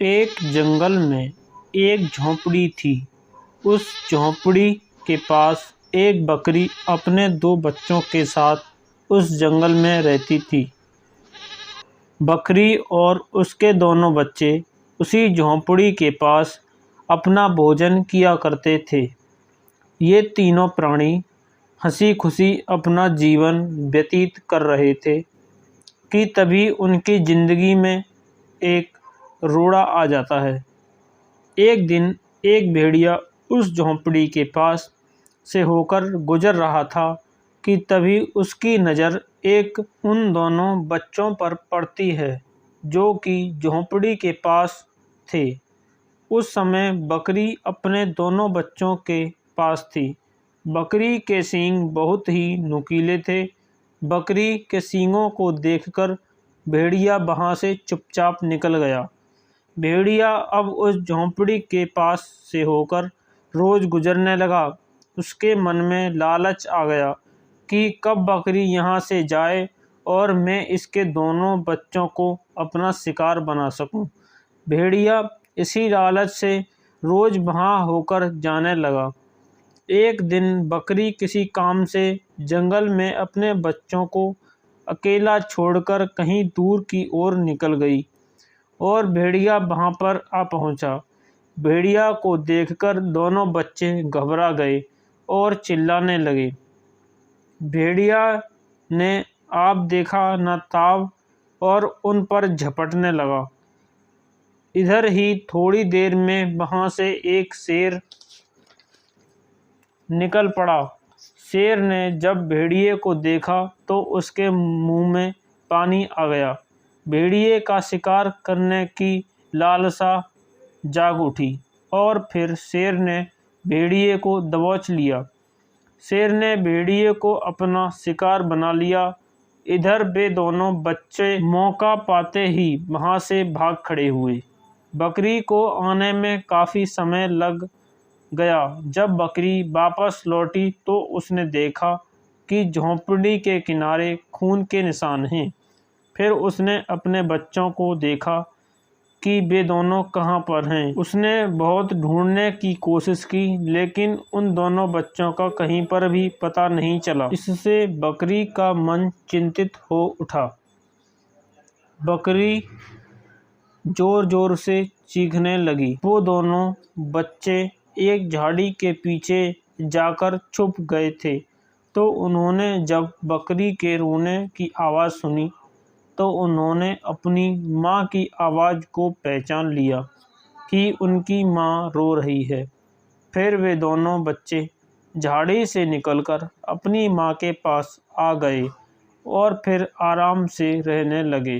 एक जंगल में एक झोंपड़ी थी। उस झोंपड़ी के पास एक बकरी अपने 2 बच्चों के साथ उस जंगल में रहती थी। बकरी और उसके दोनों बच्चे उसी झोंपड़ी के पास अपना भोजन किया करते थे। ये तीनों प्राणी हंसी खुशी अपना जीवन व्यतीत कर रहे थे कि तभी उनकी जिंदगी में एक रोड़ा आ जाता है। एक दिन एक भेड़िया उस झोंपड़ी के पास से होकर गुजर रहा था कि तभी उसकी नज़र एक उन दोनों बच्चों पर पड़ती है जो कि झोंपड़ी के पास थे। उस समय बकरी अपने दोनों बच्चों के पास थी। बकरी के सींग बहुत ही नुकीले थे। बकरी के सींगों को देखकर भेड़िया वहाँ से चुपचाप निकल गया। भेड़िया अब उस झोंपड़ी के पास से होकर रोज गुजरने लगा। उसके मन में लालच आ गया कि कब बकरी यहाँ से जाए और मैं इसके दोनों बच्चों को अपना शिकार बना सकूं। भेड़िया इसी लालच से रोज वहाँ होकर जाने लगा। एक दिन बकरी किसी काम से जंगल में अपने बच्चों को अकेला छोड़कर कहीं दूर की ओर निकल गई और भेड़िया वहाँ पर आ पहुँचा। भेड़िया को देखकर दोनों बच्चे घबरा गए और चिल्लाने लगे। भेड़िया ने आप देखा न ताव और उन पर झपटने लगा। इधर ही थोड़ी देर में वहाँ से एक शेर निकल पड़ा। शेर ने जब भेड़िए को देखा तो उसके मुंह में पानी आ गया। भेड़िए का शिकार करने की लालसा जाग उठी और फिर शेर ने भेड़िए को दबोच लिया। शेर ने भेड़िए को अपना शिकार बना लिया। इधर वे दोनों बच्चे मौका पाते ही वहाँ से भाग खड़े हुए। बकरी को आने में काफ़ी समय लग गया। जब बकरी वापस लौटी तो उसने देखा कि झोंपड़ी के किनारे खून के निशान हैं। फिर उसने अपने बच्चों को देखा कि वे दोनों कहाँ पर हैं। उसने बहुत ढूंढने की कोशिश की लेकिन उन दोनों बच्चों का कहीं पर भी पता नहीं चला। इससे बकरी का मन चिंतित हो उठा। बकरी जोर जोर से चीखने लगी। वो दोनों बच्चे एक झाड़ी के पीछे जाकर छुप गए थे। तो उन्होंने जब बकरी के रोने की आवाज़ सुनी तो उन्होंने अपनी माँ की आवाज़ को पहचान लिया कि उनकी माँ रो रही है। फिर वे दोनों बच्चे झाड़ी से निकलकर अपनी माँ के पास आ गए और फिर आराम से रहने लगे।